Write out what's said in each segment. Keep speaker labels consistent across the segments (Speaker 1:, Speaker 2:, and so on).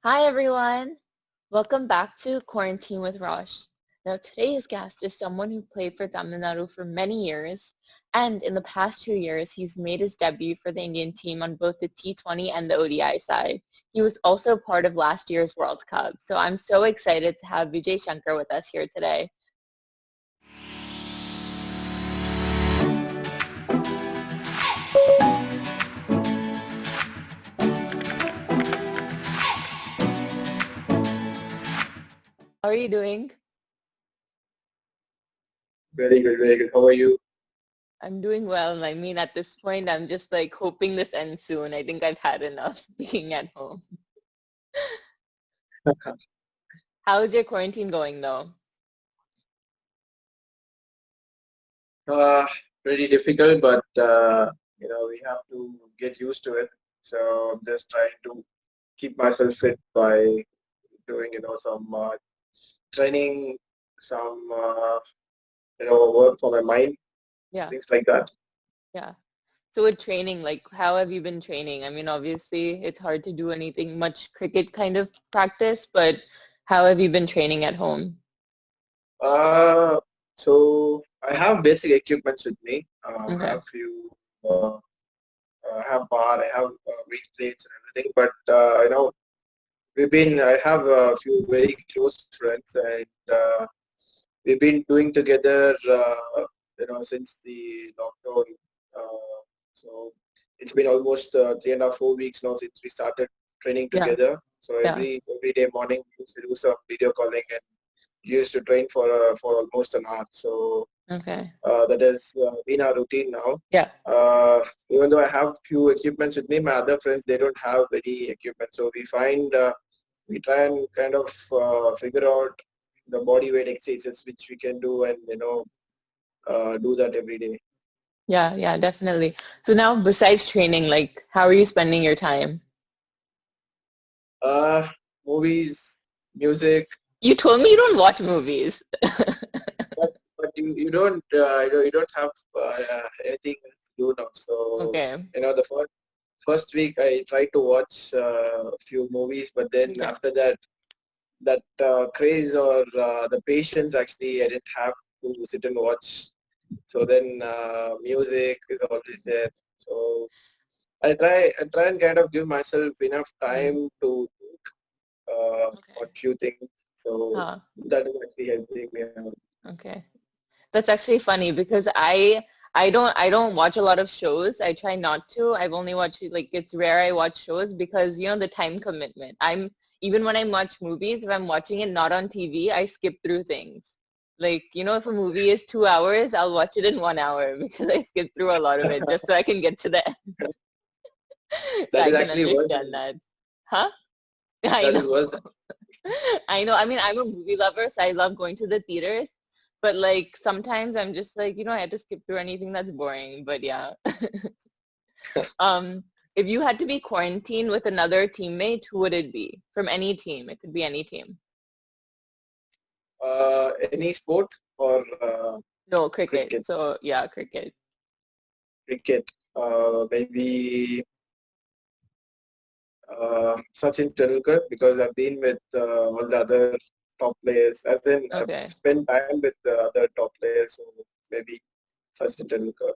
Speaker 1: Hi everyone! Welcome back to Quarantine with Rosh. Now today's guest is someone who played for Tamil Nadu for many years, and in the past 2 years he's made his debut for the Indian team on both the T20 and the ODI side. He was also part of last year's World Cup, so I'm so excited to have Vijay Shankar with us here today. How are you doing?
Speaker 2: Very good, very good. How are you?
Speaker 1: I'm doing well. I mean, at this point, I'm just like hoping this ends soon. I think I've had enough being at home. How's your quarantine going though?
Speaker 2: Uh, Pretty difficult, but we have to get used to it. So I'm just trying to keep myself fit by doing, some training, some, work for my mind,
Speaker 1: Yeah,
Speaker 2: things like that.
Speaker 1: yeah. So with training, like how have you been training? I mean, obviously it's hard to do anything much cricket kind of practice, but how have you been training at home?
Speaker 2: So I have basic equipments with me. I
Speaker 1: Okay.
Speaker 2: have few, I have bar, I have weight plates and everything, but I have a few very close friends, and we've been doing together, since the lockdown. So it's been almost 3.5, 4 weeks now since we started training
Speaker 1: Yeah,
Speaker 2: together. So
Speaker 1: yeah.
Speaker 2: every day morning we used to do some video calling and used to train for almost an hour. So
Speaker 1: Okay.
Speaker 2: that has been our routine now.
Speaker 1: Yeah.
Speaker 2: Even though I have few equipments with me, my other friends, they don't have any equipment. So we try and kind of figure out the body weight exercises which we can do, and do that every day.
Speaker 1: Yeah, yeah, definitely. So now besides training, like how are you spending your time?
Speaker 2: Uh, Movies, music,
Speaker 1: You told me you don't watch movies.
Speaker 2: but you don't have anything else to do now. So
Speaker 1: Okay.
Speaker 2: the first week I tried to watch a few movies, but then
Speaker 1: Okay.
Speaker 2: after that craze or the patience, actually I didn't have to sit and watch. So then music is always there. So I try and kind of give myself enough
Speaker 1: Mm.
Speaker 2: time to
Speaker 1: Okay.
Speaker 2: on few things. So
Speaker 1: Huh.
Speaker 2: that is actually helping me out.
Speaker 1: Okay. That's actually funny because I don't watch a lot of shows. I try not to. I've only watched like it's rare I watch shows because the time commitment. I'm even when I watch movies, if I'm watching it not on TV, I skip through things. Like, if a movie is 2 hours, I'll watch it in 1 hour because I skip through a lot of it just so I can get to the end. So
Speaker 2: That
Speaker 1: I
Speaker 2: is
Speaker 1: can
Speaker 2: actually worse.
Speaker 1: understand that. Huh? I
Speaker 2: That is
Speaker 1: know.
Speaker 2: worse.
Speaker 1: I know. I mean, I'm a movie lover, so I love going to the theaters. But like sometimes I'm just like, I had to skip through anything that's boring. But yeah. Um, if you had to be quarantined with another teammate, who would it be? From any team. It could be any team.
Speaker 2: Any sport or
Speaker 1: No, cricket.
Speaker 2: cricket?
Speaker 1: So yeah, cricket.
Speaker 2: Cricket. Maybe Sachin Tendulkar, because I've been with all the other top players. As in, I've
Speaker 1: Okay.
Speaker 2: spent time with the other top players. So maybe Sachin Tendulkar.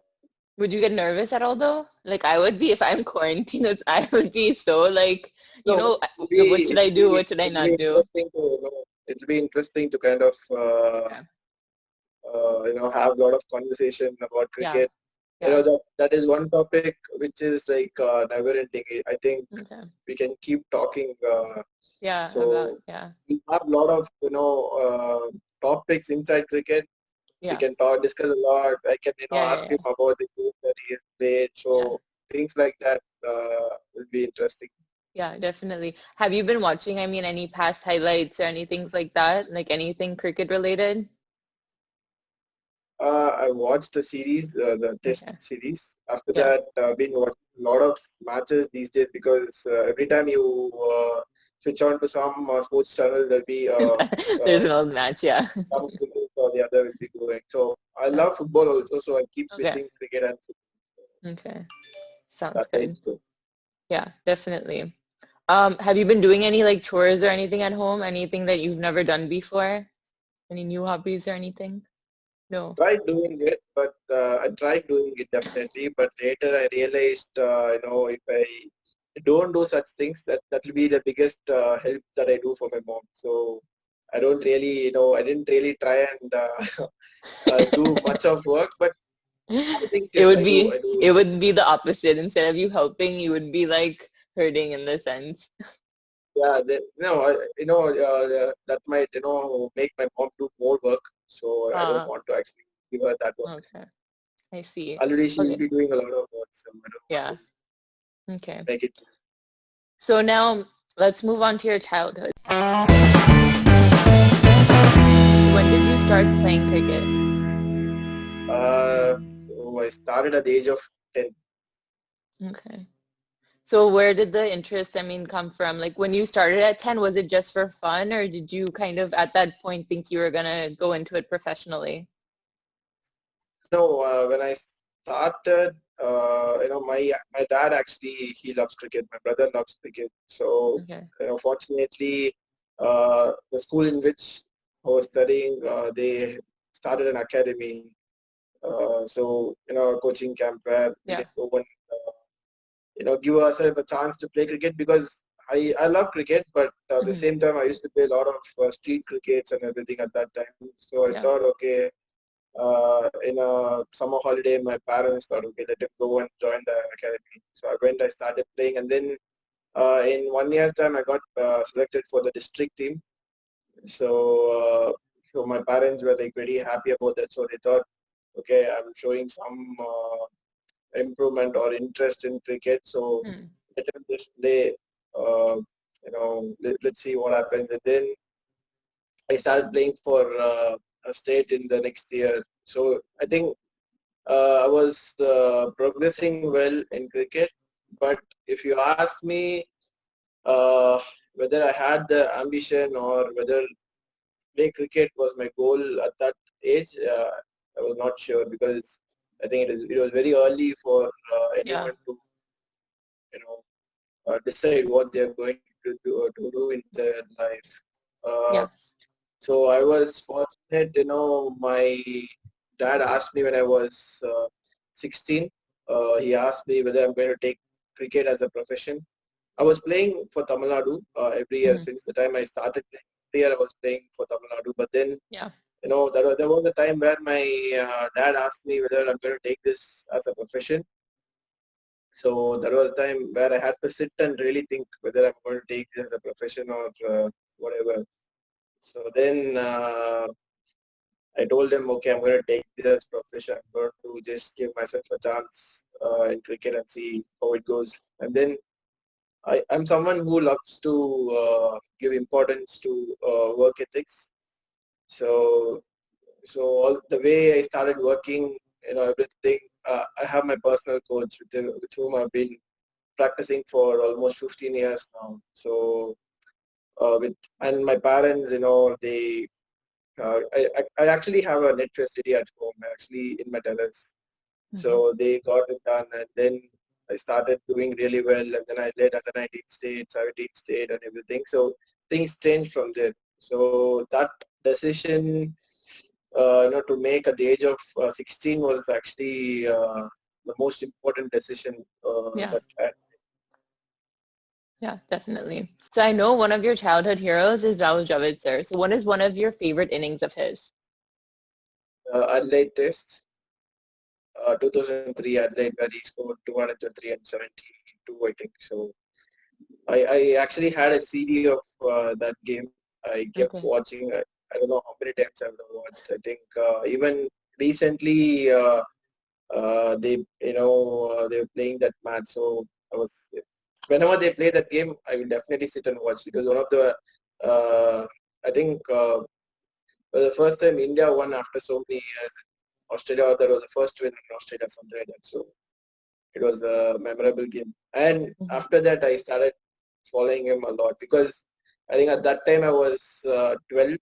Speaker 1: Would you get nervous at all though? Like I would be if I'm quarantined. I would be so like,
Speaker 2: No,
Speaker 1: what should I do? What should I
Speaker 2: it'll be
Speaker 1: not do?
Speaker 2: interesting to it'll be interesting to kind of
Speaker 1: Okay.
Speaker 2: have a lot of conversation about
Speaker 1: Yeah.
Speaker 2: cricket.
Speaker 1: Yeah.
Speaker 2: That is one topic which is like never ending. I think
Speaker 1: Okay.
Speaker 2: we can keep talking.
Speaker 1: Yeah. About
Speaker 2: So
Speaker 1: yeah.
Speaker 2: we have a lot of topics inside cricket. We
Speaker 1: Yeah.
Speaker 2: can discuss a lot. I can
Speaker 1: Yeah. Yeah.
Speaker 2: ask him
Speaker 1: Yeah.
Speaker 2: about the game that he has played.
Speaker 1: Yeah.
Speaker 2: So things like that will be interesting.
Speaker 1: Yeah, definitely. Have you been watching, I mean, any past highlights or anything like that? Like anything cricket related?
Speaker 2: I watched the series, the test
Speaker 1: Okay.
Speaker 2: series. After
Speaker 1: Yeah.
Speaker 2: that, I've been watching a lot of matches these days, because every time you switch on to some sports channel, there'll be
Speaker 1: There's an old match, yeah.
Speaker 2: some cricket or the other will be going. So I
Speaker 1: Yeah.
Speaker 2: love football also, so I keep
Speaker 1: Okay.
Speaker 2: switching cricket and football.
Speaker 1: Okay. Sounds
Speaker 2: That's how
Speaker 1: good.
Speaker 2: it's good.
Speaker 1: Yeah, definitely. Have you been doing any like chores or anything at home? Anything that you've never done before? Any new hobbies or anything? No.
Speaker 2: Tried doing it, but I tried doing it definitely. But later I realized, if I don't do such things, that will be the biggest help that I do for my mom. So I don't really, I didn't really try and do much of work, but small things,
Speaker 1: It
Speaker 2: yes,
Speaker 1: would
Speaker 2: I do. I
Speaker 1: be
Speaker 2: do.
Speaker 1: it would be the opposite. Instead of you helping, you would be like hurting in the sense.
Speaker 2: Yeah, that might, make my mom do more work. So I don't
Speaker 1: Uh,
Speaker 2: want to actually give her that work.
Speaker 1: okay. I see.
Speaker 2: Already she will
Speaker 1: Okay.
Speaker 2: be doing a lot of work, so I don't want
Speaker 1: Yeah.
Speaker 2: to
Speaker 1: Okay.
Speaker 2: make it.
Speaker 1: So now let's move on to your childhood. When did you start playing cricket?
Speaker 2: So I started at the age of 10.
Speaker 1: Okay. So where did the interest, I mean, come from? Like when you started at 10, was it just for fun or did you kind of at that point think you were gonna go into it professionally?
Speaker 2: No, when I started, my dad actually, he loves cricket. My brother loves cricket. So,
Speaker 1: Okay.
Speaker 2: fortunately, the school in which I was studying, they started an academy. So, a coaching camp where we
Speaker 1: Yeah.
Speaker 2: can go and, give ourselves a chance to play cricket because I love cricket, but at the
Speaker 1: Hmm.
Speaker 2: same time, I used to play a lot of street crickets and everything at that time. So I
Speaker 1: Yeah.
Speaker 2: thought, okay, in a summer holiday, my parents thought, okay, let him go and join the academy. So I went, I started playing, and then in 1 year's time, I got selected for the district team. So my parents were like very happy about that. So they thought, okay, I'm showing some improvement or interest in cricket, so
Speaker 1: Hmm.
Speaker 2: let him just play. Let's see what happens. And then I started playing for a state in the next year. So I think I was progressing well in cricket, but if you ask me uh, whether I had the ambition or whether play cricket was my goal at that age, I was not sure because I think it was very early for
Speaker 1: Yeah.
Speaker 2: anyone to decide what they're going to do in their life. Uh,
Speaker 1: Yeah.
Speaker 2: so I was fortunate, my dad asked me when I was 16. He asked me whether I'm going to take cricket as a profession. I was playing for Tamil Nadu every year
Speaker 1: Hmm.
Speaker 2: since the time I started playing. Every year I was playing for Tamil Nadu, but then
Speaker 1: Yeah.
Speaker 2: there was a time where my dad asked me whether I'm going to take this as a profession. So there was a time where I had to sit and really think whether I'm going to take this as a profession or whatever. So then I told him, okay, I'm going to take this as profession. I'm going to just give myself a chance in cricket and see how it goes. And then I'm someone who loves to give importance to work ethics. So all the way I started working, everything. I have my personal coach with whom I've been practicing for almost 15 years now. So with and my parents, they I actually have a net facility at home, actually in my terrace.
Speaker 1: Hmm.
Speaker 2: So they got it done, and then I started doing really well, and then I led under 19 state, 17 state, and everything. So things changed from there. So that decision, to make at the age of 16 was actually the most important decision
Speaker 1: Yeah.
Speaker 2: that I had.
Speaker 1: Yeah, definitely. So I know one of your childhood heroes is Rahul Dravid, sir. So what is one of your favorite innings of his?
Speaker 2: Adelaide Test, 2003 Adelaide, where he scored 203 and 72, I think. So I actually had a CD of that game. I kept
Speaker 1: Okay.
Speaker 2: watching. I don't know how many times I've watched. I think even recently they were playing that match. So I was whenever they play that game, I will definitely sit and watch. It was one of the I think was the first time India won after so many years. Australia, that was the first win in Australia, something like that. So it was a memorable game. And
Speaker 1: Hmm.
Speaker 2: after that, I started following him a lot because I think at that time I was 12.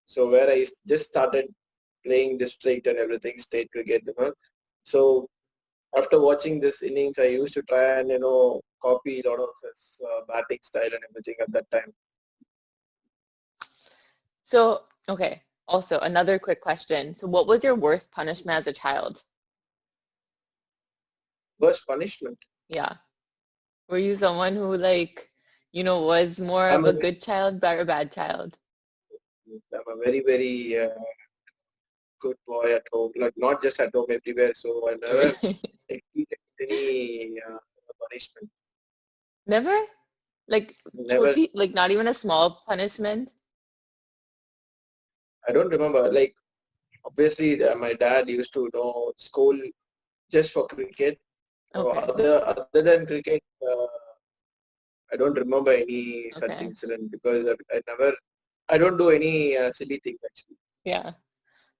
Speaker 2: So where I just started playing district and everything, state cricket. So after watching this innings, I used to try and copy a lot of his batting style and everything at that time.
Speaker 1: So, okay. Also, another quick question. So what was your worst punishment as a child?
Speaker 2: Worst punishment.
Speaker 1: Yeah. Were you someone who was more
Speaker 2: I'm
Speaker 1: of
Speaker 2: a,
Speaker 1: a good child or a bad child?
Speaker 2: I'm a very, very good boy at home. Like not just at home, everywhere. So I never experienced any punishment.
Speaker 1: Never? Like
Speaker 2: Never.
Speaker 1: choti, like not even a small punishment?
Speaker 2: I don't remember. Like obviously, my dad used to scold just for cricket.
Speaker 1: Okay.
Speaker 2: Other than cricket, I don't remember any such
Speaker 1: Okay.
Speaker 2: incident because I don't do any silly things actually.
Speaker 1: Yeah.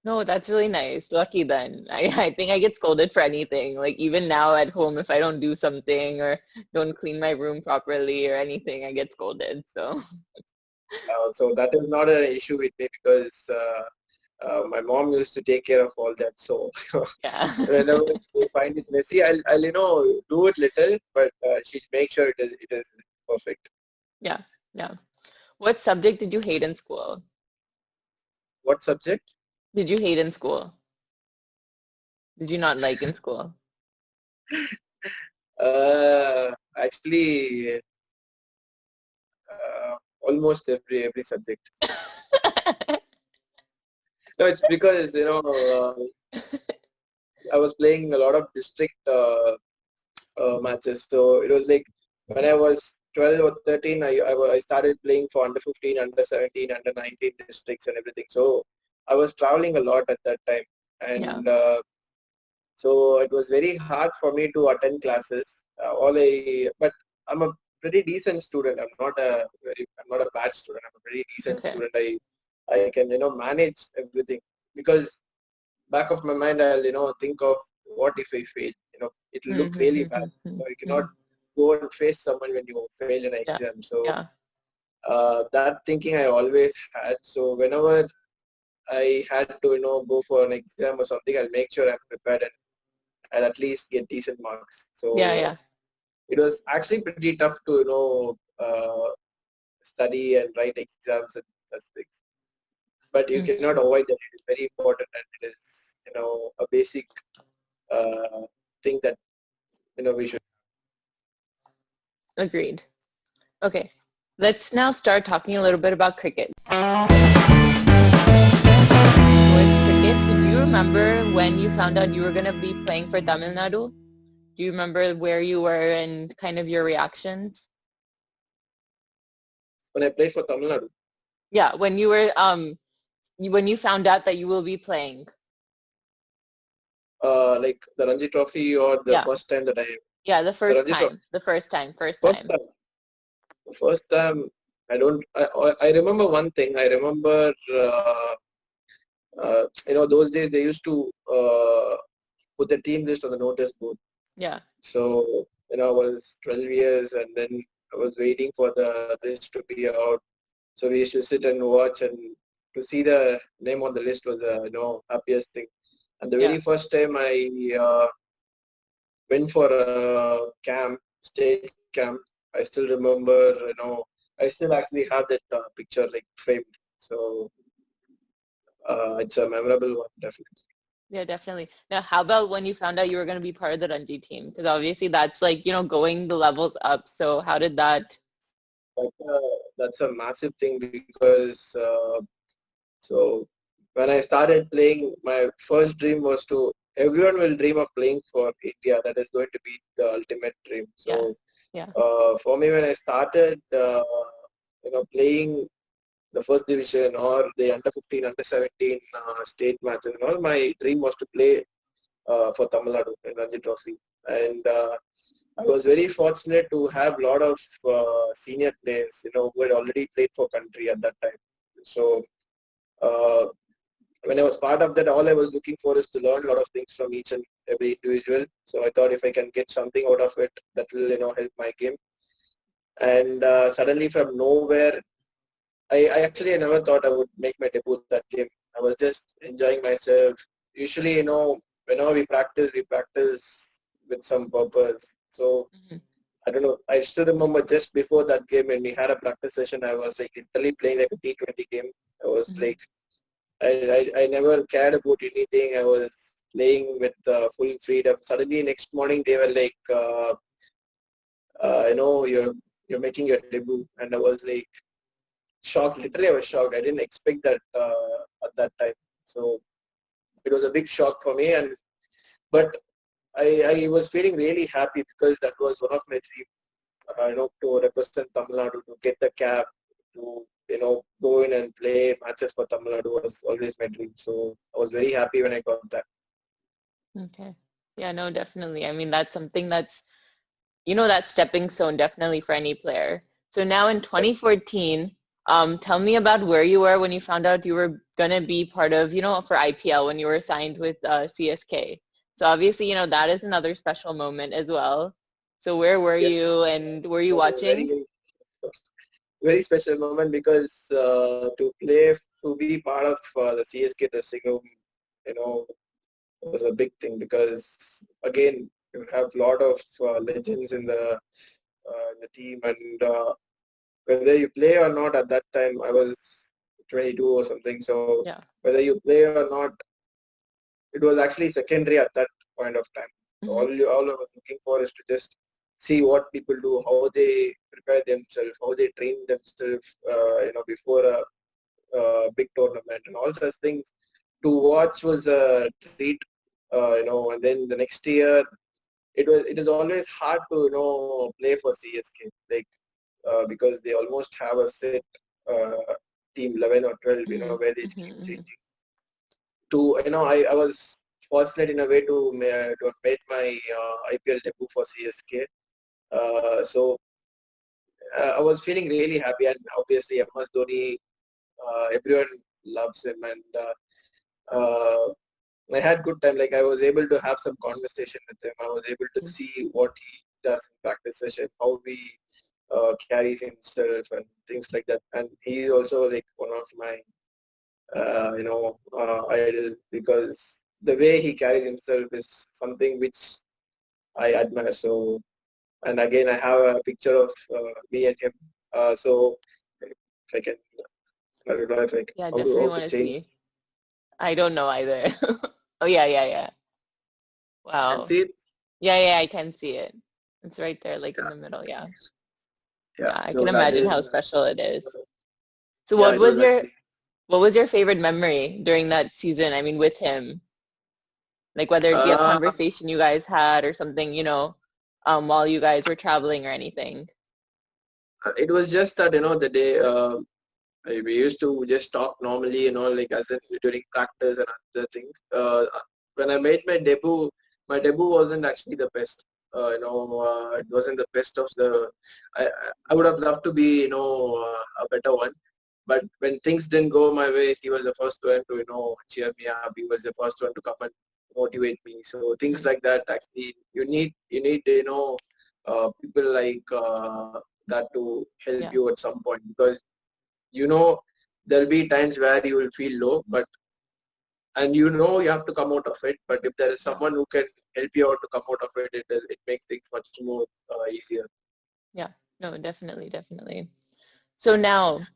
Speaker 1: No, that's really nice. Lucky then. I think I get scolded for anything. Like even now at home, if I don't do something or don't clean my room properly or anything, I get scolded. So
Speaker 2: So that is not an issue with me because my mom used to take care of all that. So
Speaker 1: yeah.
Speaker 2: whenever I find it messy, I'll do it little, but she make sure it is perfect.
Speaker 1: Yeah. Yeah. What subject did you hate in school?
Speaker 2: What subject?
Speaker 1: Did you hate in school? Did you not like in school?
Speaker 2: Actually, almost every subject. No, it's because I was playing a lot of district matches. So it was like when I was 12 or 13, I started playing for under 15, under 17, under 19 districts and everything. So I was traveling a lot at that time.
Speaker 1: Yeah.
Speaker 2: And so it was very hard for me to attend classes. But I'm a pretty decent student. I'm not a bad student. I'm a pretty decent
Speaker 1: Okay.
Speaker 2: student. I can, manage everything because back of my mind, I'll, think of what if I fail? It'll look really bad. You cannot go and face someone when you fail an
Speaker 1: Yeah.
Speaker 2: exam. So
Speaker 1: Yeah.
Speaker 2: that thinking I always had. So whenever I had to, go for an exam or something, I'll make sure I'm prepared and I'll at least get decent marks.
Speaker 1: Yeah.
Speaker 2: So
Speaker 1: Yeah.
Speaker 2: it was actually pretty tough to, study and write exams and such things. But you
Speaker 1: Mm.
Speaker 2: cannot avoid that. It is very important and it is, a basic thing that we should.
Speaker 1: Agreed. Okay. Let's now start talking a little bit about cricket. With cricket, do you remember when you found out you were going to be playing for Tamil Nadu? Do you remember where you were and kind of your reactions?
Speaker 2: When I played for Tamil Nadu,
Speaker 1: Yeah, when you were when you found out that you will be playing.
Speaker 2: like the Ranji Trophy or the
Speaker 1: Yeah.
Speaker 2: first time that
Speaker 1: Yeah, the
Speaker 2: the
Speaker 1: first
Speaker 2: Ranji Trophy,
Speaker 1: time. The first time. First
Speaker 2: first
Speaker 1: time.
Speaker 2: time, first time, I remember one thing. I remember, those days they used to put the team list on the notice board.
Speaker 1: Yeah.
Speaker 2: So, I was 12 years and then I was waiting for the list to be out. So we used to sit and watch and to see the name on the list was happiest thing. And the
Speaker 1: Yeah.
Speaker 2: very first time I went for a camp, state camp, I still remember, I still actually have that picture like framed. So it's a memorable one, definitely.
Speaker 1: Yeah, definitely. Now, how about when you found out you were going to be part of the Ranji team? Because obviously that's like, going the levels up. So how did that?
Speaker 2: That's a massive thing because so when I started playing, my first dream was everyone will dream of playing for India. That is going to be the ultimate dream.
Speaker 1: Yeah.
Speaker 2: So
Speaker 1: Yeah.
Speaker 2: for me, when I started, playing the first division or the under 15, under 17 state matches and all, my dream was to play for Tamil Nadu in Ranji Trophy. And I was very fortunate to have a lot of senior players, who had already played for country at that time. So uh, when I was part of that, all I was looking for is to learn a lot of things from each and every individual. So I thought if I can get something out of it, that will, help my game. And suddenly from nowhere, I never thought I would make my debut that game. I was just enjoying myself. Usually, whenever we practice with some purpose. So
Speaker 1: Mhm.
Speaker 2: I don't know. I still remember just before that game when we had a practice session, I was like literally playing like a T20 game. I was like, I never cared about anything. I was playing with full freedom. Suddenly next morning they were like, you're making your debut, and I was like shocked. Literally, I was shocked. I didn't expect that at that time. So it was a big shock for me, but I was feeling really happy because that was one of my dreams. To represent Tamil Nadu, to get the cap, to go in and play matches for Tamil Nadu was always my dream. So I was very happy when I got that.
Speaker 1: Okay. Yeah, no, definitely. I mean, that's something that's, that stepping stone definitely for any player. So now in 2014, tell me about where you were when you found out you were gonna be part of, for IPL when you were signed with CSK. So obviously, that is another special moment as well. So where were
Speaker 2: Yes,
Speaker 1: you and were you
Speaker 2: it was a
Speaker 1: watching?
Speaker 2: very special moment because to be part of the CSK dressing room, was a big thing because again you have a lot of legends in the team, and whether you play or not at that time, I was 22 or something. So
Speaker 1: Yeah.
Speaker 2: whether you play or not, it was actually secondary at that point of time.
Speaker 1: Hmm.
Speaker 2: All I was looking for is to just see what people do, how they prepare themselves, how they train themselves, before a big tournament, and all such things. To watch was a treat, and then the next year, it is always hard to play for CSK, like because they almost have a set team 11 or 12,
Speaker 1: Hmm.
Speaker 2: where they keep
Speaker 1: Hmm.
Speaker 2: changing. I was fortunate in a way to have made my IPL debut for CSK. So I was feeling really happy, and obviously MS Dhoni, everyone loves him, and I had good time. Like I was able to have some conversation with him. I was able to see what he does in practice session, how he carries himself, and things like that. And he is also like one of my idols because the way he carries himself is something which I admire. So, and again, I have a picture of me and him. So, if I can, I don't know if I can,
Speaker 1: Yeah,
Speaker 2: how
Speaker 1: definitely
Speaker 2: to
Speaker 1: want to
Speaker 2: change
Speaker 1: see. I don't know either. Oh yeah, yeah, yeah.
Speaker 2: and
Speaker 1: Wow.
Speaker 2: see it.
Speaker 1: Yeah, yeah, I can see it. It's right there, like in
Speaker 2: Yeah,
Speaker 1: the middle. Yeah.
Speaker 2: yeah.
Speaker 1: Yeah, I can
Speaker 2: So that
Speaker 1: imagine
Speaker 2: is,
Speaker 1: how special it is. So
Speaker 2: yeah, it was actually.
Speaker 1: what was your favorite memory during that season? I mean, with him, like whether it be a
Speaker 2: Uh,
Speaker 1: conversation you guys had or something, while you guys were traveling or anything.
Speaker 2: it was just that the day we used to just talk normally, like as in during practice and other things. When I made my debut wasn't actually the best. It wasn't the best of the. I would have loved to be a better one, but when things didn't go my way, he was the first one to cheer me up. He was the first one to come and motivate me. So things
Speaker 1: Mhm.
Speaker 2: like that, actually you need people like that to help
Speaker 1: Yeah,
Speaker 2: you at some point, because you know there'll be times where you will feel low, but and you have to come out of it. But if there is
Speaker 1: yeah,
Speaker 2: someone who can help you out to come out of it, it makes things much more easier.
Speaker 1: yeah. No, definitely, definitely. So now,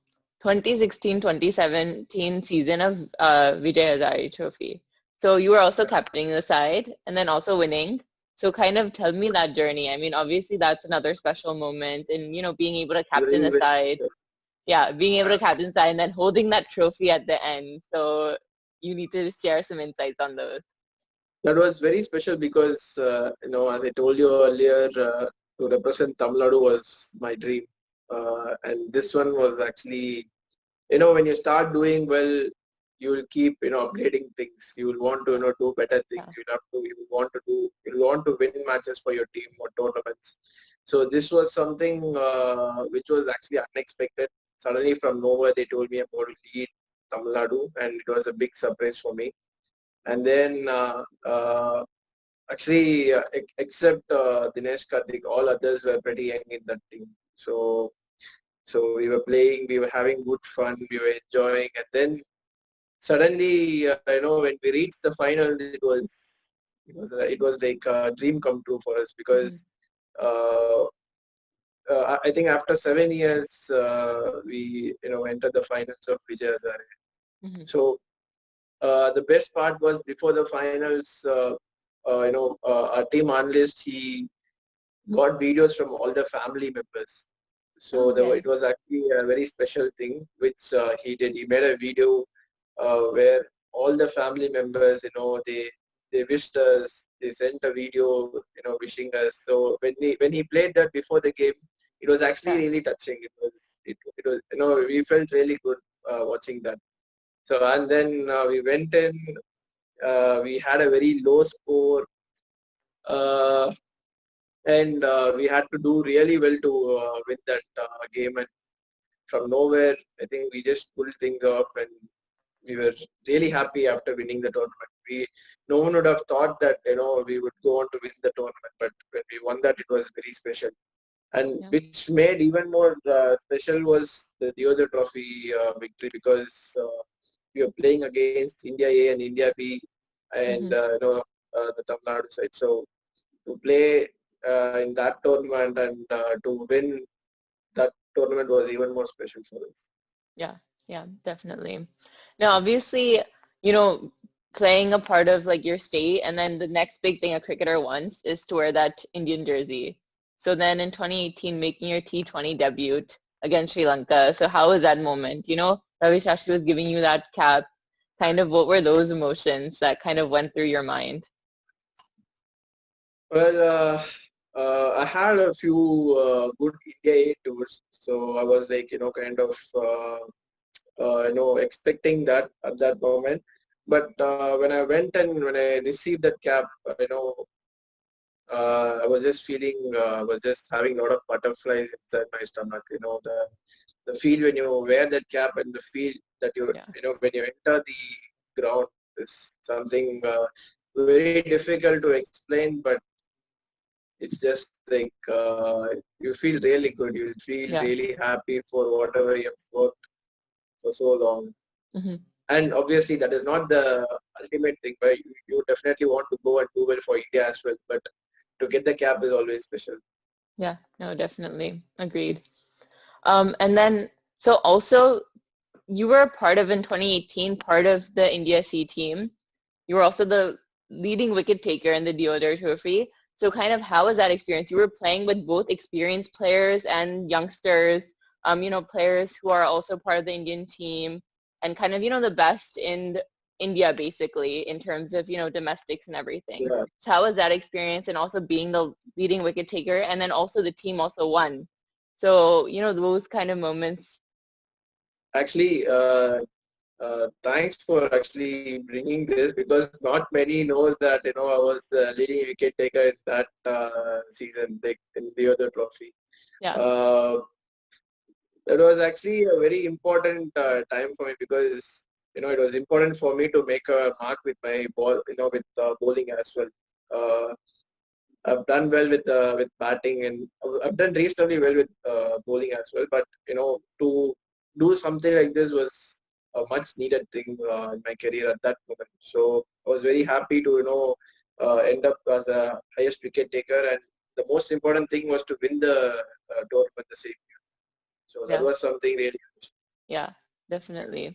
Speaker 1: 2016, 2017 season of Vijay Hazare Trophy. So you were also captaining the side and then also winning. So kind of tell me that journey. I mean, obviously that's another special moment and, being able to captain
Speaker 2: Very,
Speaker 1: the
Speaker 2: very
Speaker 1: side.
Speaker 2: special.
Speaker 1: Yeah, being able to captain the side and then holding that trophy at the end. So you need to share some insights on those.
Speaker 2: That was very special because as I told you earlier, to represent Tamil Nadu was my dream, and this one was actually, when you start doing well, you will keep upgrading things. You will want to do better things.
Speaker 1: Yeah,
Speaker 2: You will want to win matches for your team or tournaments. So this was something which was actually unexpected. Suddenly from nowhere they told me about to lead Tamil Nadu, and it was a big surprise for me. And then actually, except Dinesh Karthik, all others were pretty young in that team. So we were playing, we were having good fun, we were enjoying, and then suddenly, when we reached the final, it was like a dream come true for us,
Speaker 1: hmm
Speaker 2: because uh, I think after 7 years, we entered the finals of Vijay Hazare.
Speaker 1: Mm-hmm.
Speaker 2: So the best part was before the finals, our team analyst, he got videos from all the family members. So
Speaker 1: Okay.
Speaker 2: it was actually a very special thing which he did. He made a video where all the family members, they wished us. They sent a video, wishing us. So when he played that before the game, it was actually
Speaker 1: Yeah.
Speaker 2: really touching. It was we felt really good watching that. So and then we went in. We had a very low score. Uh, and we had to do really well to win that game. And from nowhere, I think we just pulled things off, and we were really happy after winning the tournament. No one would have thought that we would go on to win the tournament, but when we won that, it was very special. And
Speaker 1: Yeah.
Speaker 2: which made even more special was the other trophy victory, because we were playing against India A and India B, and
Speaker 1: Mm-hmm.
Speaker 2: the Tamil Nadu side. So to play in that tournament and to win that tournament was even more special for us.
Speaker 1: Yeah, yeah, definitely. Now, obviously, you know, playing a part of like your state, and then the next big thing a cricketer wants is to wear that Indian jersey. So then in 2018, making your T20 debut against Sri Lanka. So how was that moment? Ravi Shastri was giving you that cap. Kind of what were those emotions that kind of went through your mind?
Speaker 2: Well, I had a few good India A tours, so I was like, kind of, expecting that at that moment. But when I went and when I received that cap, I was just feeling, I was just having a lot of butterflies inside my stomach. The feel when you wear that cap and the feel that
Speaker 1: Yeah,
Speaker 2: when you enter the ground is something very difficult to explain, but it's just like you feel really good. You feel
Speaker 1: yeah.
Speaker 2: really happy for whatever you've worked for so long.
Speaker 1: Hmm.
Speaker 2: And obviously, that is not the ultimate thing, but you definitely want to go and do well for India as well. But to get the cap is always special.
Speaker 1: Yeah, no, definitely. Agreed. And then, so also you were a part of in 2018, part of the India C team. You were also the leading wicket taker in the Deodar Trophy. So kind of how was that experience? You were playing with both experienced players and youngsters, players who are also part of the Indian team and kind of, the best in India basically in terms of, domestics and everything.
Speaker 2: Yeah,
Speaker 1: So how was that experience and also being the leading wicket taker and then also the team also won. So, those kind of moments.
Speaker 2: actually, thanks for actually bringing this, because not many knows that I was the leading wicket taker in that season, like in the other trophy.
Speaker 1: Yeah.
Speaker 2: Uh, It was actually a very important time for me, because it was important for me to make a mark with my ball, with bowling as well. Uh, I've done well with batting, and I've done reasonably well with bowling as well. But to do something like this was a much needed thing in my career at that moment. So I was very happy to end up as a highest wicket taker, and the most important thing was to win the tournament the same year. So that
Speaker 1: Yeah.
Speaker 2: was something really.
Speaker 1: Yeah, definitely.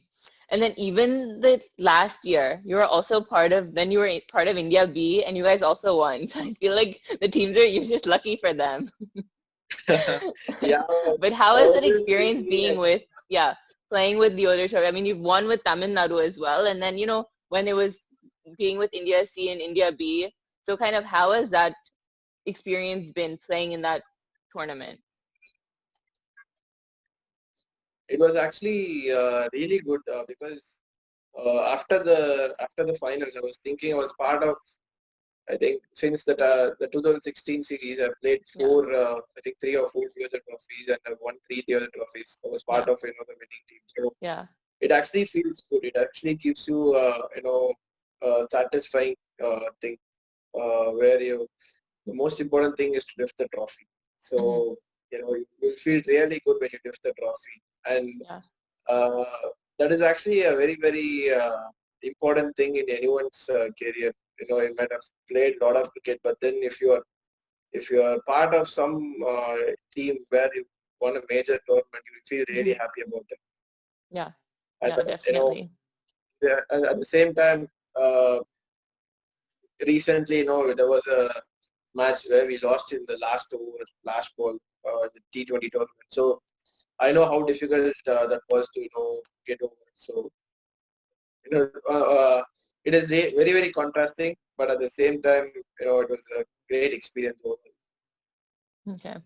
Speaker 1: And then even the last year, you were part of India B and you guys also won. So I feel like you're just lucky for them.
Speaker 2: Yeah,
Speaker 1: But how is that experience
Speaker 2: obviously.
Speaker 1: being with, yeah, playing with the other show? I mean, you've won with Tamil Nadu as well. And then, when it was being with India C and India B, so kind of how has that experience been playing in that tournament?
Speaker 2: It was actually really good, because after the finals, I was thinking I was part of. I think since the 2016 series, I've played
Speaker 1: Yeah,
Speaker 2: four, I think 3 or 4 Toyota trophies, and I've won 3 Toyota trophies. I was part
Speaker 1: yeah,
Speaker 2: of the winning team. So
Speaker 1: yeah,
Speaker 2: it actually feels good. It actually gives you satisfying thing, where the most important thing is to lift the trophy.
Speaker 1: hmm,
Speaker 2: So you will feel really good when you lift the trophy, and
Speaker 1: yeah,
Speaker 2: uh, that is actually a very, very important thing in anyone's career. You might have played a lot of cricket, but then if you are if you are part of some team where you won a major tournament, you feel really
Speaker 1: Mhm.
Speaker 2: happy about it.
Speaker 1: Yeah.
Speaker 2: And
Speaker 1: Yeah, definitely.
Speaker 2: at the same time, uh, recently, there was a match where we lost in the last over, last ball, the T20 tournament. So I know how difficult that was to get over. So you know, it is very very contrasting, but at the same time, it was a great experience overall.
Speaker 1: Okay.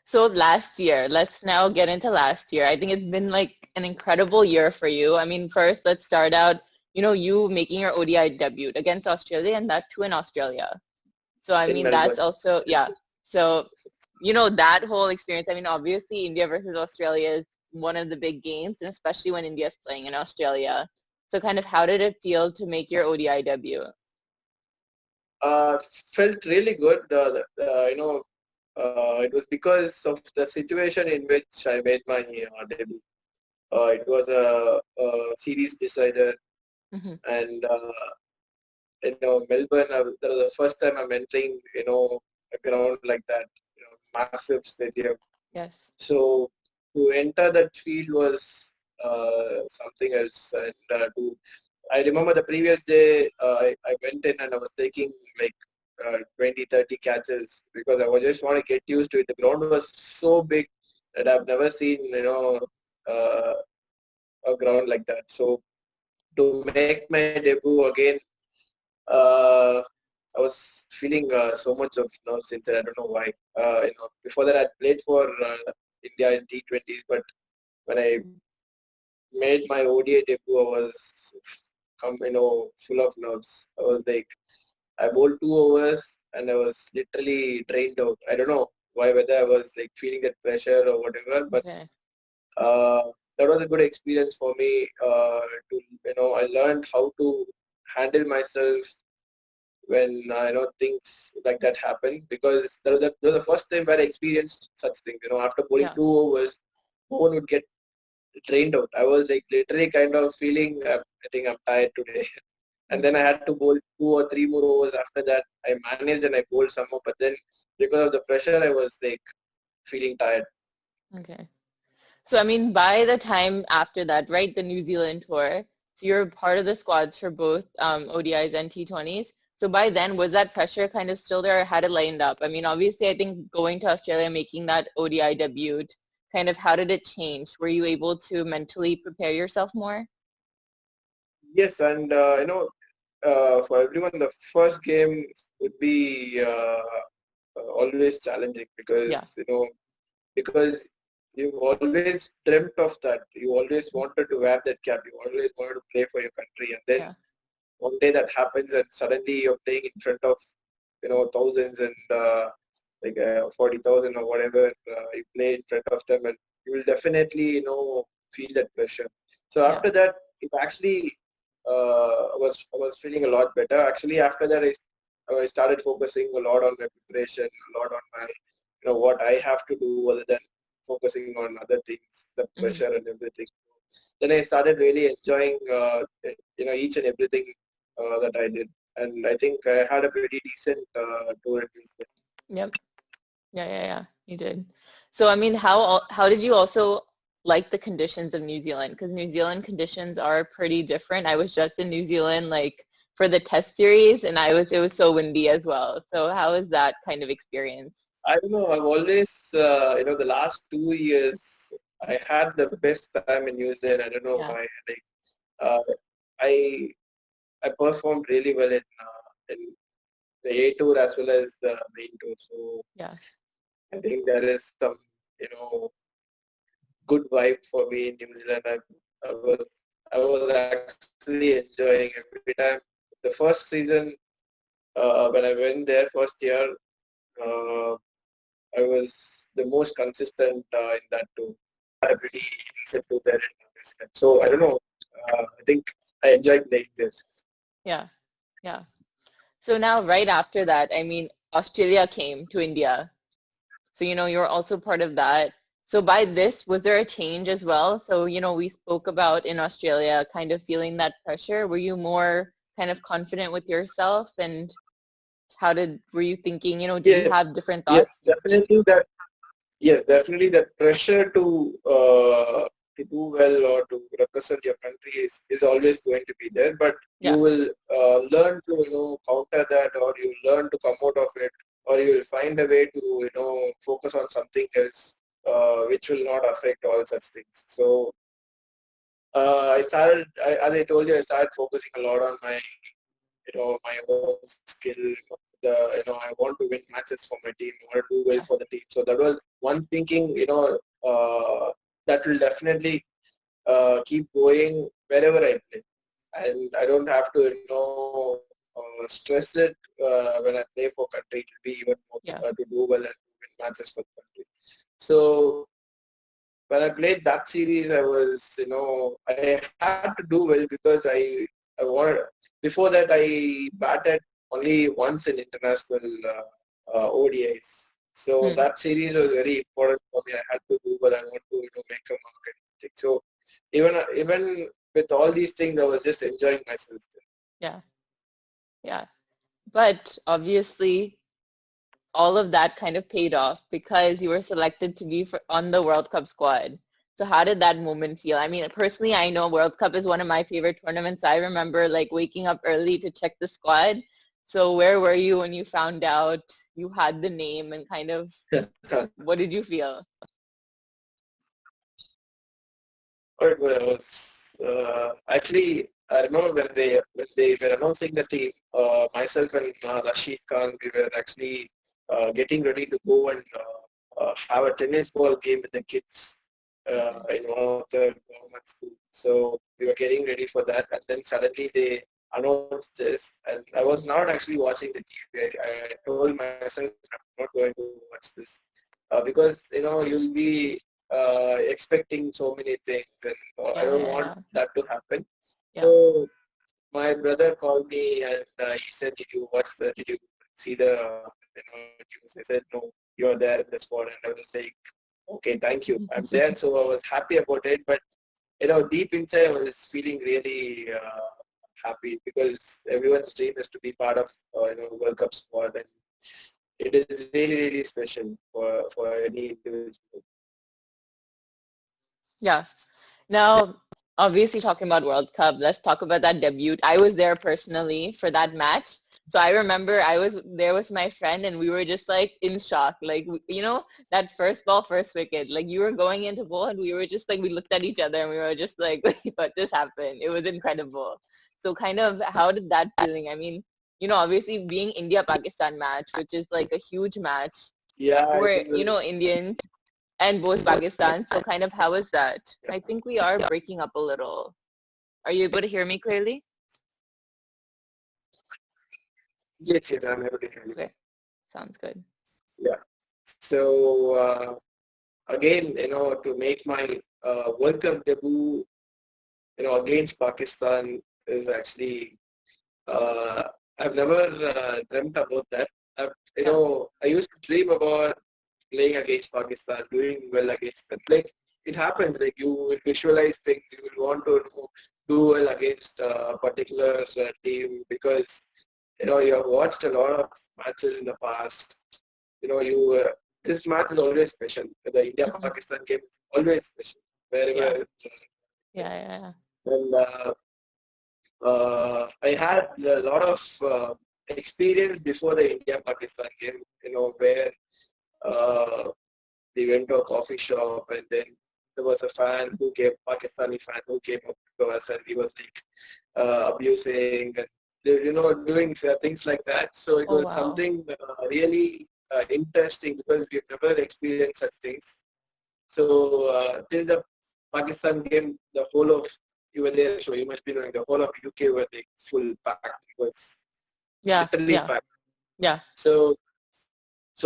Speaker 1: So last year, let's now get into last year. I think it's been like an incredible year for you. I mean, first, let's start out, you making your ODI debut against Australia and that too in Australia. So, I
Speaker 2: In
Speaker 1: mean, that's
Speaker 2: Melbourne.
Speaker 1: also, yeah. So, that whole experience, I mean, obviously India versus Australia is one of the big games, and especially when India's playing in Australia. So kind of how did it feel to make your ODI debut?
Speaker 2: Uh, Felt really good. It was because of the situation in which I made my debut. It was a series decider,
Speaker 1: Hmm.
Speaker 2: and Melbourne. That was the first time I'm entering, a ground like that, massive stadium.
Speaker 1: Yes.
Speaker 2: So to enter that field was something else, and I remember the previous day I went in and I was taking like 20, 30 catches because I was just want to get used to it. The ground was so big that I've never seen, uh, a ground like that. So to make my debut again, uh, I was feeling so much of nerves inside. I don't know why. Before that I played for India in T20s, but when I made my ODI debut, I was full of nerves. I was like, I bowled 2 overs and I was literally drained out. I don't know why, whether I was like feeling that pressure or whatever, but
Speaker 1: Okay.
Speaker 2: uh, that was a good experience for me. I learned how to handle myself when things like that happen, because that was the first time where I experienced such things. After bowling
Speaker 1: Yeah.
Speaker 2: 2 overs, no one would get drained out. I was like literally kind of feeling, I think I'm tired today. And then I
Speaker 1: Okay.
Speaker 2: had to bowl 2 or 3 more overs after that. I managed and I bowled some more, but then because of the pressure, I was like feeling tired.
Speaker 1: Okay. So, I mean, by the time after that, right, the New Zealand tour, so you're part of the squads for both ODIs and T20s. So by then, was that pressure kind of still there or had it lined up? I mean, obviously, I think going to Australia, making that ODI debut, kind of how did it change? Were you able to mentally prepare yourself more?
Speaker 2: Yes, and for everyone, the first game would be always challenging
Speaker 1: Yeah.
Speaker 2: because you always dreamt of that. You always wanted to wear that cap. You always wanted to play for your country, and then
Speaker 1: Yeah.
Speaker 2: one day that happens and suddenly you're playing in front of thousands and 40,000 or whatever, you play in front of them, and you will definitely feel that pressure. So
Speaker 1: Yeah.
Speaker 2: after that, it actually I was feeling a lot better. Actually, after that, I started focusing a lot on my preparation, a lot on my what I have to do other than focusing on other things, the
Speaker 1: Hmm.
Speaker 2: pressure and everything. Then I started really enjoying each and everything that I did, and I think I had a pretty decent tour at least.
Speaker 1: Yep. Yeah, yeah, yeah, you did. So, I mean, how did you also like the conditions of New Zealand? Because New Zealand conditions are pretty different. I was just in New Zealand like for the test series, and it was so windy as well. So, how was that kind of experience?
Speaker 2: I don't know. I've always the last 2 years I had the best time in New Zealand. I don't know
Speaker 1: Yeah,
Speaker 2: why. Like uh, I I performed really well in the A tour as well as the main tour. So
Speaker 1: yeah,
Speaker 2: I think there is some you know good vibe for me in New Zealand. I was actually enjoying every time. The first season when I went there first year, uh, I was the most consistent in that too. I had a pretty decent tour there in New Zealand. So I don't know. I think I enjoyed playing there.
Speaker 1: yeah, yeah. So now, right after that, I mean, Australia came to India. So, you're also part of that. So by this, was there a change as well? So, we spoke about in Australia kind of feeling that pressure. Were you more kind of confident with yourself? And Were you thinking, did you
Speaker 2: Yes,
Speaker 1: have different
Speaker 2: yes,
Speaker 1: thoughts?
Speaker 2: definitely that. Yes, definitely that pressure to do well or to represent your country is always going to be there. But you
Speaker 1: Yeah,
Speaker 2: will learn to counter that, or you learn to come out of it, or you will find a way to focus on something else which will not affect all such things. So as I told you, I started focusing a lot on my own skill. I want to win matches for my team. I want to do well
Speaker 1: yeah,
Speaker 2: for the team. So that was one thinking. That will definitely keep going wherever I play, and I don't have to stress it when I play for country. It will be even more
Speaker 1: yeah,
Speaker 2: to do well and win matches for the country. So when I played that series, I had to do well because I wanted. Before that, I batted only once in international ODIs. So
Speaker 1: hmm.
Speaker 2: that series was very important for me. I had to do well. I want to make a mark and everything. So even with all these things, I was just enjoying myself.
Speaker 1: Yeah, yeah. But obviously, all of that kind of paid off because you were selected to be on the World Cup squad. So how did that moment feel? I mean, personally, I know World Cup is one of my favorite tournaments. I remember like waking up early to check the squad. So where were you when you found out you had the name and kind of what did you feel?
Speaker 2: It was actually I remember when they were announcing the team. Myself and Rashid Khan, we were actually getting ready to go and have a tennis ball game with the kids
Speaker 1: Okay.
Speaker 2: in one of the government schools. So we were getting ready for that, and then suddenly they announced this, and I was not actually watching the TV. I told myself I'm not going to watch this because you'll be expecting so many things, and I
Speaker 1: Yeah,
Speaker 2: don't
Speaker 1: yeah,
Speaker 2: want
Speaker 1: yeah.
Speaker 2: that to happen.
Speaker 1: Yeah.
Speaker 2: So my brother called me and he said, Did you see the news?" I said, "No, you're there in the spot," and I was like, "Okay, thank you. I'm there." So I was happy about it, but deep inside, I was feeling really happy because everyone's dream is to be part of World Cup squad, and it is really really special for any individual.
Speaker 1: Yeah. Now, obviously talking about World Cup, let's talk about that debut. I was there personally for that match. So I remember I was there with my friend and we were just like in shock. Like, that first ball, first wicket, like you were going into bowl and we were just like, we looked at each other and we were just like, what just happened? It was incredible. So kind of how did that feeling? I mean, obviously being India-Pakistan match, which is like a huge match
Speaker 2: Yeah,
Speaker 1: for,
Speaker 2: it was.
Speaker 1: Indians and both Pakistan. So kind of how is that? I think we are breaking up a little. Are you able to hear me clearly?
Speaker 2: Yes, yes, I'm able to hear you.
Speaker 1: Okay, sounds good.
Speaker 2: Yeah. So again, to make my World Cup debut, against Pakistan is actually uh, I've never dreamt about that.
Speaker 1: Yeah.
Speaker 2: I used to dream about playing against Pakistan, doing well against them. Like it happens, like you will visualize things, you will want to do well against a particular team because you have watched a lot of matches in the past. You this match is always special. The
Speaker 1: Hmm.
Speaker 2: India-Pakistan game is always special
Speaker 1: Yeah.
Speaker 2: wherever.
Speaker 1: Yeah. Yeah.
Speaker 2: And I had a lot of experience before the India-Pakistan game. Where uh, we went to a coffee shop and then there was a Pakistani fan who came up to us and he was like abusing and doing things like that. So it
Speaker 1: Oh
Speaker 2: was
Speaker 1: wow.
Speaker 2: something really interesting because we've never experienced such things. So till the Pakistan game, the whole of you were there, so you must be knowing the whole of UK were like full packed. It was
Speaker 1: Yeah.
Speaker 2: literally
Speaker 1: Yeah.
Speaker 2: packed.
Speaker 1: Yeah.
Speaker 2: So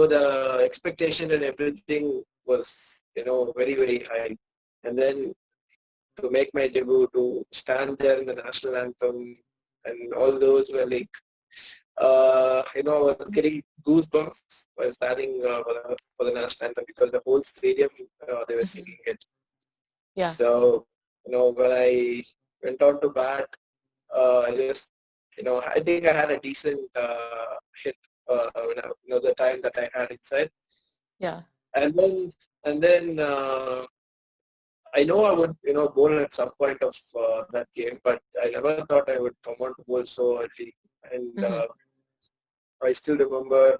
Speaker 2: the expectation and everything was very very high, and then to make my debut, to stand there in the national anthem, and all those were like I was getting goosebumps while standing for the national anthem because the whole stadium they were
Speaker 1: Hmm.
Speaker 2: singing it.
Speaker 1: Yeah.
Speaker 2: So when I went on to bat, I just I think I had a decent hit the time that I had inside.
Speaker 1: Yeah.
Speaker 2: And then I know I would bowl at some point of that game, but I never thought I would come on to bowl so early. And
Speaker 1: Mm-hmm.
Speaker 2: I still remember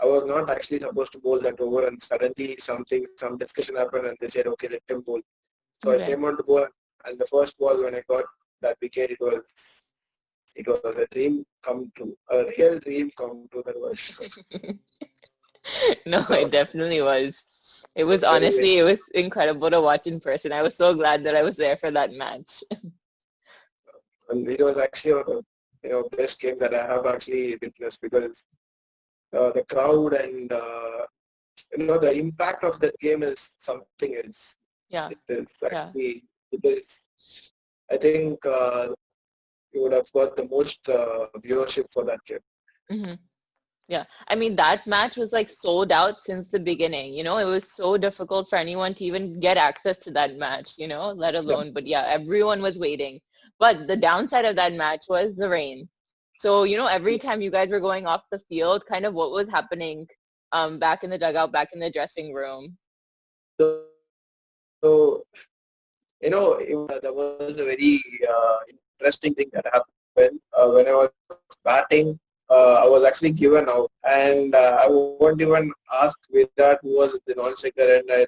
Speaker 2: I was not actually supposed to bowl that over, and suddenly some discussion happened, and they said, okay, let him bowl. So I
Speaker 1: Okay.
Speaker 2: came on to bowl, and the first ball when I got that wicket, it was a dream come true, a real dream come true. That was
Speaker 1: No,
Speaker 2: so
Speaker 1: it definitely was. It was
Speaker 2: very, very,
Speaker 1: honestly, it was incredible to watch in person. I was so glad that I was there for that match.
Speaker 2: and it was actually one of the best game that I have actually witnessed, because the crowd and the impact of that game is something else.
Speaker 1: Yeah.
Speaker 2: It is
Speaker 1: Yeah.
Speaker 2: actually it is. I think you would have got the most viewership for that game.
Speaker 1: Hmm. Yeah. I mean, that match was like sold out since the beginning. It was so difficult for anyone to even get access to that match, let
Speaker 2: Yeah.
Speaker 1: alone, but yeah, everyone was waiting. But the downside of that match was the rain. So, every time you guys were going off the field, kind of what was happening back in the dugout, back in the dressing room.
Speaker 2: So there was a very interesting thing that happened when I was batting. I was actually given out, and I won't even ask Virat who was the non-striker, and I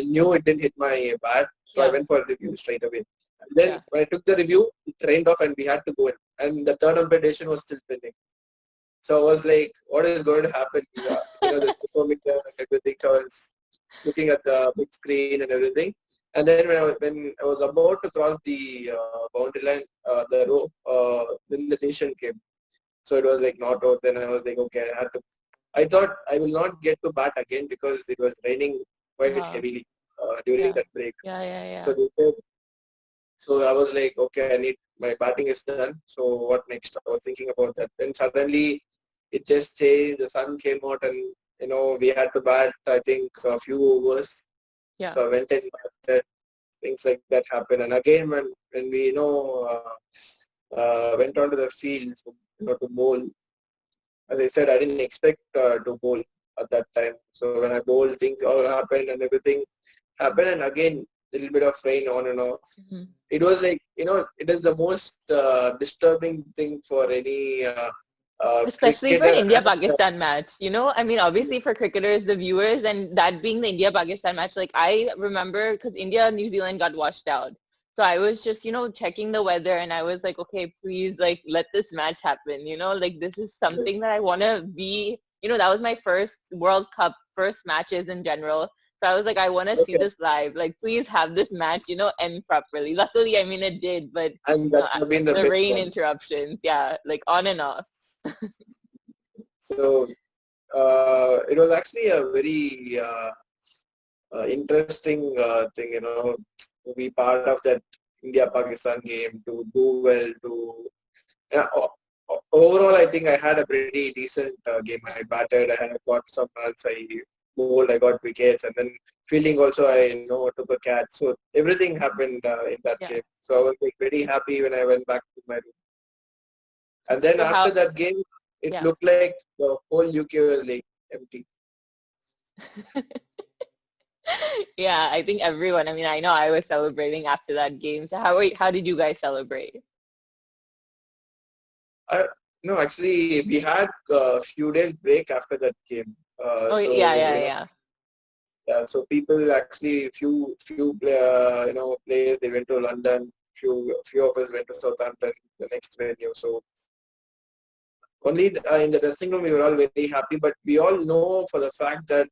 Speaker 2: knew it didn't hit my bat, so I
Speaker 1: Yeah.
Speaker 2: went for a review straight away. And then
Speaker 1: Yeah.
Speaker 2: when I took the review, it rained off, and we had to go in, and the third competition was still pending. So I was like, what is going to happen? The performing there and everything. So I was looking at the big screen and everything. And then when I was about to cross the boundary line, the rope, then the decision came. So it was like not out. Then I was like, okay, I had to. I thought I will not get to bat again because it was raining quite
Speaker 1: Uh-huh.
Speaker 2: heavily during
Speaker 1: Yeah.
Speaker 2: that break.
Speaker 1: Yeah. Yeah.
Speaker 2: So
Speaker 1: Yeah.
Speaker 2: they said, so I was like, okay, I need my batting is done. So what next? I was thinking about that. Then suddenly it just changed. The sun came out, and we had to bat. I think a few overs.
Speaker 1: Yeah.
Speaker 2: So I went in, batted, things like that happened. And again, when we went onto the field, to bowl. As I said, I didn't expect to bowl at that time. So when I bowled, things all happened and everything happened. And again, a little bit of rain on and off.
Speaker 1: Mm-hmm.
Speaker 2: It was like, it is the most disturbing thing for any
Speaker 1: Especially for an
Speaker 2: cricketer.
Speaker 1: India-Pakistan match, I mean, obviously for cricketers, the viewers, and that being the India-Pakistan match, like I remember because India, New Zealand got washed out. So I was just, checking the weather and I was like, okay, please, like, let this match happen, like this is something that I want to be, that was my first World Cup, first matches in general. So I was like, I want to see
Speaker 2: Okay.
Speaker 1: this live. Like, please have this match, end properly. Luckily, I mean, it did, but
Speaker 2: And that would have been the
Speaker 1: the
Speaker 2: best
Speaker 1: rain
Speaker 2: one.
Speaker 1: interruptions, yeah, like on and off.
Speaker 2: So it was actually a very interesting thing, to be part of that India-Pakistan game, to do well, yeah, overall, I think I had a pretty decent game. I batted, I had got some runs, I bowled, I got wickets, and then fielding also, I took a catch. So everything happened in that
Speaker 1: Yeah.
Speaker 2: game. So I was like very happy when I went back to my room. And then
Speaker 1: So
Speaker 2: after
Speaker 1: how,
Speaker 2: that game, it
Speaker 1: yeah.
Speaker 2: looked like the whole UK was like empty.
Speaker 1: Yeah, I think everyone, I mean, I know I was celebrating after that game. So how did you guys celebrate?
Speaker 2: I, no, actually, we had a few days break after that game.
Speaker 1: Oh, yeah,
Speaker 2: So
Speaker 1: yeah, yeah.
Speaker 2: so people actually players they went to London. Few of us went to Southampton, the next venue. So only in the dressing room we were all very happy. But we all know for the fact that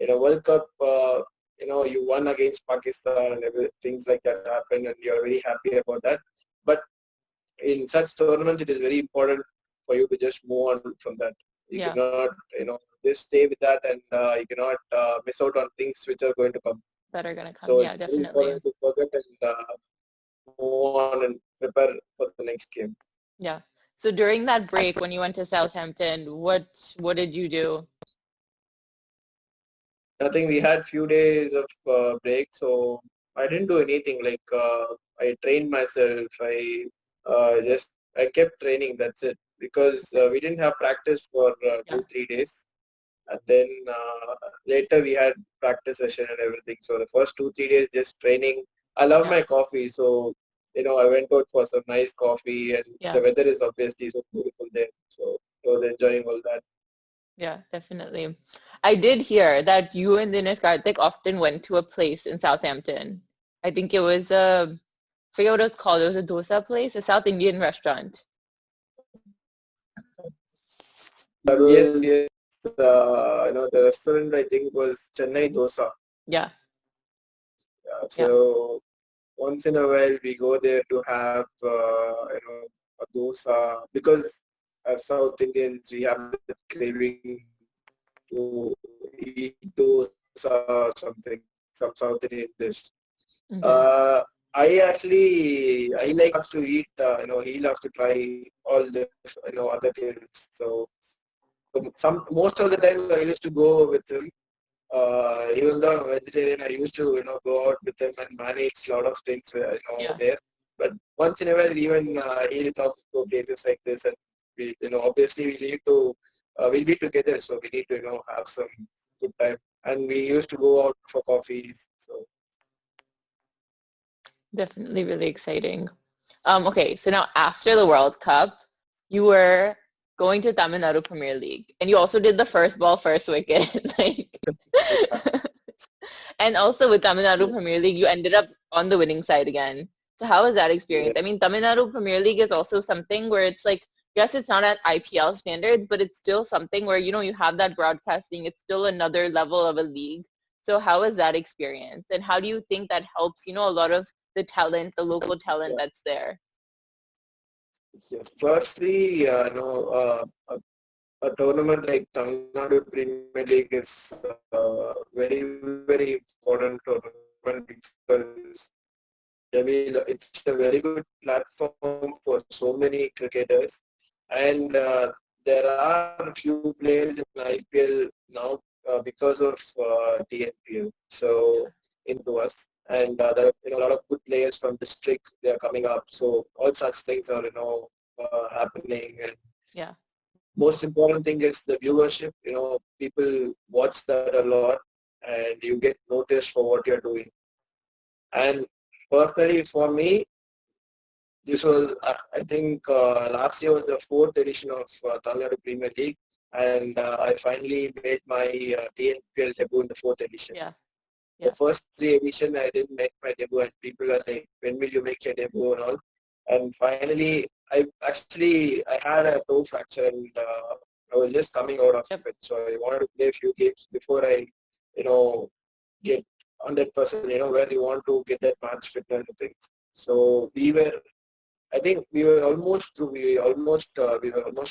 Speaker 2: World Cup, you won against Pakistan and things like that happened, and you're very happy about that. But in such tournaments, it is very important for you to just move on from that. You
Speaker 1: Yeah,
Speaker 2: cannot, just stay with that, and you cannot miss out on things which are going to come.
Speaker 1: that are gonna come.
Speaker 2: So it's
Speaker 1: Yeah,
Speaker 2: very
Speaker 1: definitely.
Speaker 2: important to forget and move on and prepare for the next game.
Speaker 1: Yeah. So during that break when you went to Southampton, what did you do?
Speaker 2: I think we had few days of break, so I didn't do anything. Like I trained myself. I kept training. That's it. because we didn't have practice for
Speaker 1: Yeah.
Speaker 2: 2-3 days. And then later we had practice session and everything. So the first 2-3 days just training. I love
Speaker 1: Yeah.
Speaker 2: my coffee, so I went out for some nice coffee, and the
Speaker 1: Yeah.
Speaker 2: weather is obviously so beautiful there. So I was enjoying all that.
Speaker 1: Yeah, definitely. I did hear that you and Dinesh Karthik often went to a place in Southampton. I think it was I forget what it was called. It was a dosa place, a South Indian restaurant.
Speaker 2: Yes, yes. The restaurant I think was Chennai Dosa.
Speaker 1: Yeah. Yeah.
Speaker 2: So once in a while we go there to have a dosa, because as South Indians we have the craving to eat dosa or something, some South Indian dish.
Speaker 1: Mm-hmm.
Speaker 2: Uh, I like to eat. He loves to try all the other tables. So some most of the time I used to go with him. Even though I'm a vegetarian, I used to go out with him and manage a lot of things
Speaker 1: Yeah.
Speaker 2: there. But once in a while, even he'll come to places like this, and we obviously we need to we'll be together, so we need to have some good time. And we used to go out for coffees. So
Speaker 1: Definitely really exciting. Okay, so now after the World Cup, you were going to Tamil Nadu Premier League, and you also did the first ball, first wicket. Like, and also with Tamil Nadu
Speaker 2: yeah,
Speaker 1: Premier League, you ended up on the winning side again. So how was that
Speaker 2: yeah,
Speaker 1: experience? I mean, Tamil Nadu Premier League is also something where it's like, yes, it's not at IPL standards, but it's still something where, you have that broadcasting. It's still another level of a league. So how was that experience? And how do you think that helps, a lot of the talent, the local talent
Speaker 2: yeah.
Speaker 1: that's there?
Speaker 2: Yes. Firstly, a tournament like Tamil Nadu Premier League is very, very important tournament, because it's a very good platform for so many cricketers, and there are a few players in IPL now because of TNPL. So
Speaker 1: Yeah,
Speaker 2: into us, and there are a lot of good players from district, they are coming up. So all such things are happening, and
Speaker 1: yeah,
Speaker 2: most important thing is the viewership. People watch that a lot, and you get noticed for what you're doing. And personally, for me, this was, I think, last year was the fourth edition of Tamil Nadu Premier League, and I finally made my TNPL debut in the fourth edition.
Speaker 1: yeah,
Speaker 2: The
Speaker 1: yeah,
Speaker 2: first three editions, I didn't make my debut, and people are like, "When will you make your debut?" and all. And finally, I had a toe fracture, and I was just coming out of
Speaker 1: yep,
Speaker 2: it. So I wanted to play a few games before I, get 100%. Where you want to get that match fitness and things. So I think we were almost through. We were almost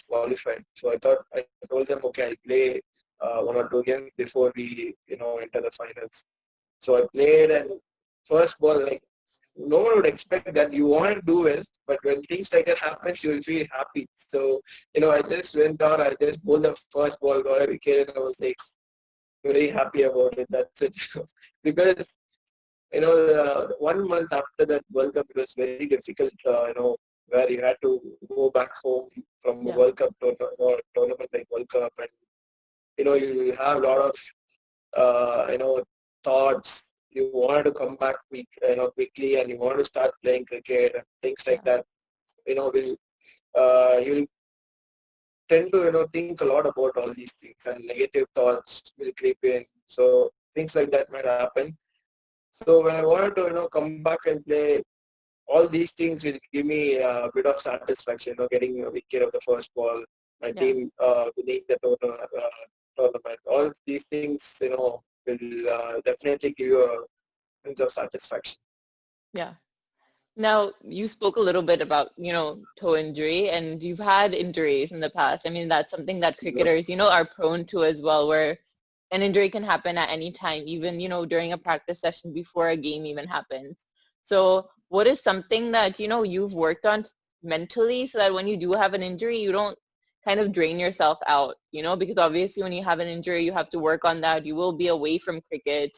Speaker 2: qualified. So I told them, okay, I'll play one or two games before we enter the finals. So I played, and first ball, like, no one would expect that. You want to do well, but when things like that happens, you will feel happy. So I just went on. I just bowled the first ball, got a wicket, and I was like very happy about it. That's it. Because 1 month after that World Cup, it was very difficult. Where you had to go back home from a
Speaker 1: yeah,
Speaker 2: World Cup tournament like World Cup, and you have a lot of thoughts. You want to come back quickly, and you want to start playing cricket and things like
Speaker 1: yeah,
Speaker 2: that. Will you'll tend to think a lot about all these things, and negative thoughts will creep in. So things like that might happen. So when I wanted to come back and play, all these things will give me a bit of satisfaction. Getting a wicket of the first ball, my
Speaker 1: yeah,
Speaker 2: team winning the tournament. All these things will definitely give you a sense of satisfaction.
Speaker 1: yeah. Now, you spoke a little bit about, toe injury, and you've had injuries in the past. I mean, that's something that cricketers, are prone to as well, where an injury can happen at any time, even, during a practice session before a game even happens. So what is something that, you've worked on mentally so that when you do have an injury, you don't kind of drain yourself out, because obviously when you have an injury, you have to work on that. You will be away from cricket.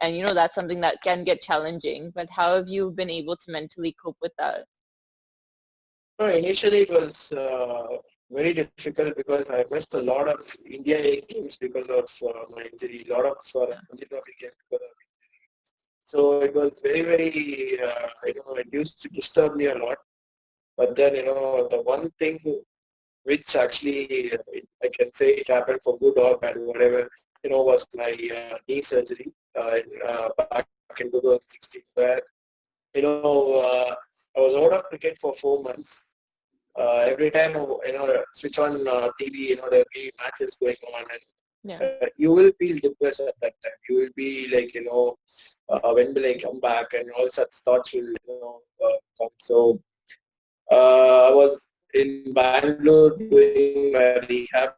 Speaker 1: And that's something that can get challenging. But how have you been able to mentally cope with that?
Speaker 2: No, initially it was very difficult because I missed a lot of India A games because of my injury. A lot of Ranji Trophy games because of injury. So it was very, very, it used to disturb me a lot. But then, the one thing which actually I can say it happened for good or bad, whatever, was my knee surgery back in 2016, where, I was out of cricket for 4 months. Every time switch on TV, there will be matches going on, and you will feel depressed at that time. You will be like, when will I come back, and all such thoughts will come. So I was in Bangalore doing my rehab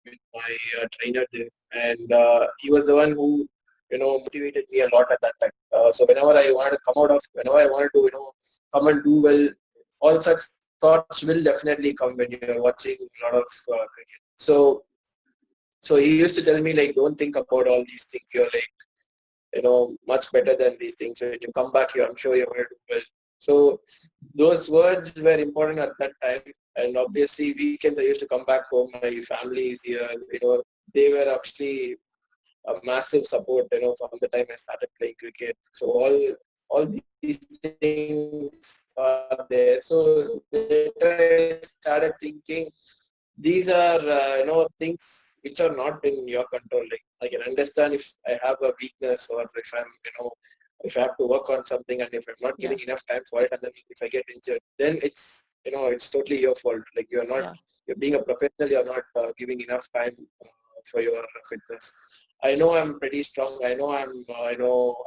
Speaker 2: with my trainer there, and he was the one who motivated me a lot at that time. So whenever I wanted to come out of, whenever I wanted to come and do well, all such thoughts will definitely come when you're watching a lot of cricket. So he used to tell me, like, don't think about all these things. You're like, much better than these things. When you come back here, I'm sure you're going to do well. So those words were important at that time. And obviously weekends I used to come back home. My family is here. They were actually a massive support, from the time I started playing cricket. So all these things are there. So later I started thinking these are things which are not in your control. Like, I can understand if I have a weakness, or if I'm if I have to work on something, and if I'm not giving enough time for it, and then if I get injured, then it's totally your fault. Like, you're being a professional, you're not giving enough time for your fitness. I know I'm pretty strong. I know I'm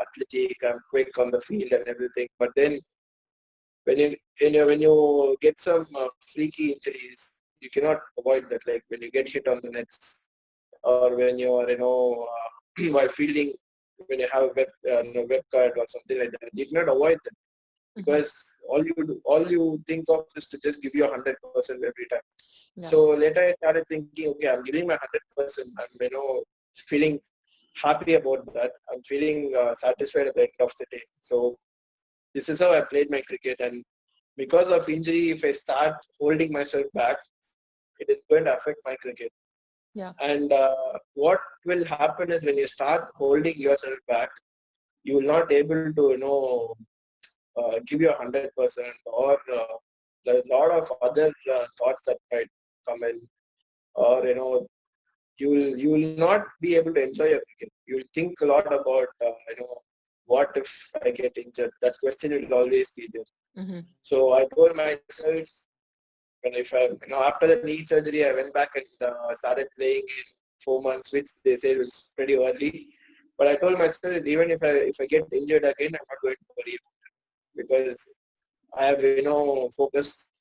Speaker 2: athletic. I'm quick on the field and everything. But then when you get some freaky injuries, you cannot avoid that. Like when you get hit on the nets, or when you are while fielding, when you have a web cut or something like that, you cannot avoid that, because all you think of is to just give you 100% every time. So later I started thinking, okay, I'm giving my 100%. I'm feeling happy about that. I'm feeling satisfied at the end of the day. So this is how I played my cricket, and because of injury, if I start holding myself back, it is going to affect my cricket. And what will happen is, when you start holding yourself back, you will not able to give you 100%, or there's a lot of other thoughts that might come in, or you will not be able to enjoy your cricket. You will think a lot about what if I get injured. That question will always be there. So I told myself, when if I after the knee surgery, I went back and started playing in 4 months, which they said was pretty early. But I told myself, even if I get injured again, I'm not going to worry about it, because I have focused.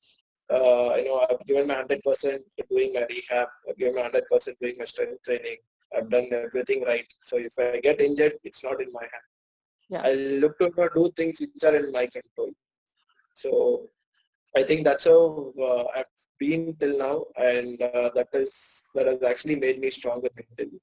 Speaker 2: I've given my 100% doing my rehab. I've given my 100% doing my strength training. I've done everything right. So if I get injured, it's not in my hand. I look to do things which are in my control. So I think that's how I've been till now, and that has actually made me stronger mentally.